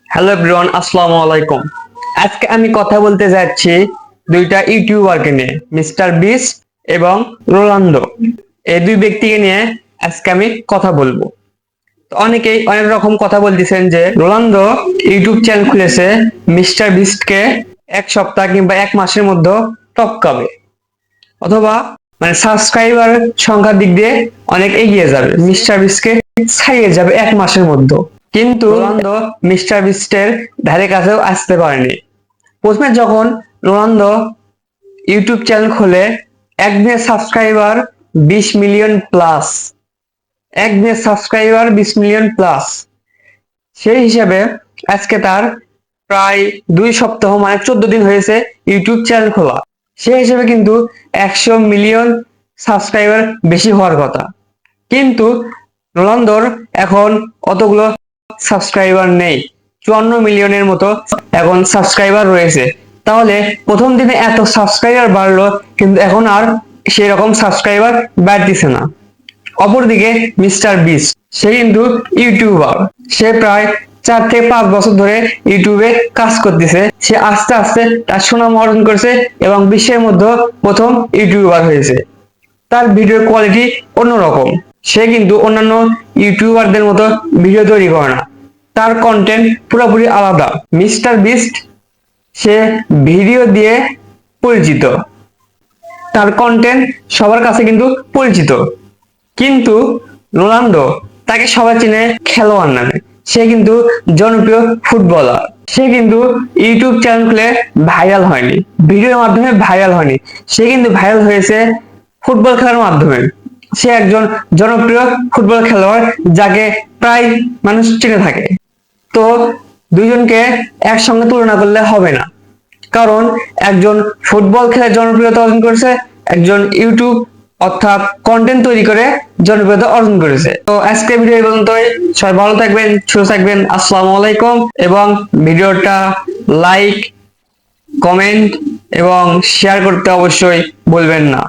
Hello everyone, আসসালামু আলাইকুম। আজকে আমি কথা বলতে যাচ্ছি দুইটা ইউটিউবারকে নিয়ে, মিস্টার বিস্ট এবং রোনালদো। এই দুই ব্যক্তিকে নিয়ে আজকে আমি কথা বলবো। তো অনেকেই অনেক রকম কথা বলতেছেন যে রোনালদো ইউটিউব চ্যানেল খুলেছে, মিস্টার বিস্টকে এক সপ্তাহ কিংবা এক মাসের মধ্যে টপকাবে, অথবা সাবস্ক্রাইবার সংখ্যার দিক দিয়ে অনেক এগিয়ে যাবে, মিস্টার বিস্টকে ছাড়িয়ে যাবে এক মাসের মধ্যে। কিন্তু রোনালদো মিস্টার বিস্টের ধারে কাছেও আসতে পারেনি। প্রথমে যখন রোনালদো ইউটিউব চ্যানেল খোলে, একদিনে সাবস্ক্রাইবার 20 মিলিয়ন প্লাস, একদিনে সাবস্ক্রাইবার 20 মিলিয়ন প্লাস। সেই হিসাবে আজকে তার প্রায় 2 সপ্তাহ, 14 দিন হয়েছে ইউটিউব চ্যানেল খোলা। সেই হিসেবে কিন্তু 100 মিলিয়ন সাবস্ক্রাইবার বেশি হওয়ার কথা, কিন্তু রোনালদোর এখন অতগুলো সাবস্ক্রাইবার নেই। 54 মিলিয়নের মতো এখন সাবস্ক্রাইবার রয়েছে। তাহলে প্রথম দিনে এত সাবস্ক্রাইবার বাড়লো, কিন্তু এখন আর সেই রকম সাবস্ক্রাইবার বাড়তেছে না। অপরদিকে মিস্টার বিস্ট, সে কিন্তু ইউটিউবার। সে প্রায় 4 থেকে 5 বছর ধরে ইউটিউবে কাজ করতেছে। সে আস্তে আস্তে তার সুনাম অর্জন করেছে এবং বিশ্বের মধ্যে প্রথম ইউটিউবার হয়েছে। তার ভিডিওর কোয়ালিটি অন্যরকম। সে কিন্তু অন্যান্য ইউটিউবারদের মতো ভিডিও তৈরি করে না, তার কন্টেন্ট পুরোপুরি আলাদা। মিস্টার বিস্ট সে ভিডিও দিয়ে পরিচিত, তার কন্টেন্ট সবার কাছে কিন্তু পরিচিত। কিন্তু রোনালদো, তাকে সবাই চেনে খেলোয়াড় নামে। সে কিন্তু জনপ্রিয় ফুটবলার। সে কিন্তু ইউটিউব চ্যানেল খুলে ভাইরাল হয়নি, ভিডিওর মাধ্যমে ভাইরাল হয়নি। সে কিন্তু ভাইরাল হয়েছে ফুটবল খেলার মাধ্যমে। সে একজন জনপ্রিয় ফুটবল খেলোয়াড়, যাকে প্রায় মানুষ চিনে থাকে। তো দুইজনকে একসঙ্গে তুলনা করলে হবে না, কারণ একজন ফুটবল খেলে জনপ্রিয়তা অর্জন করেছে, একজন ইউটিউব অর্থাৎ কন্টেন্ট তৈরি করে জনপ্রিয়তা অর্জন করেছে। তো আজকে ভিডিও এই পর্যন্তই। সবাই ভালো থাকবেন, সুস্থ থাকবেন। আসসালামু আলাইকুম। এবং ভিডিওটা লাইক, কমেন্ট এবং শেয়ার করতে অবশ্যই ভুলবেন না।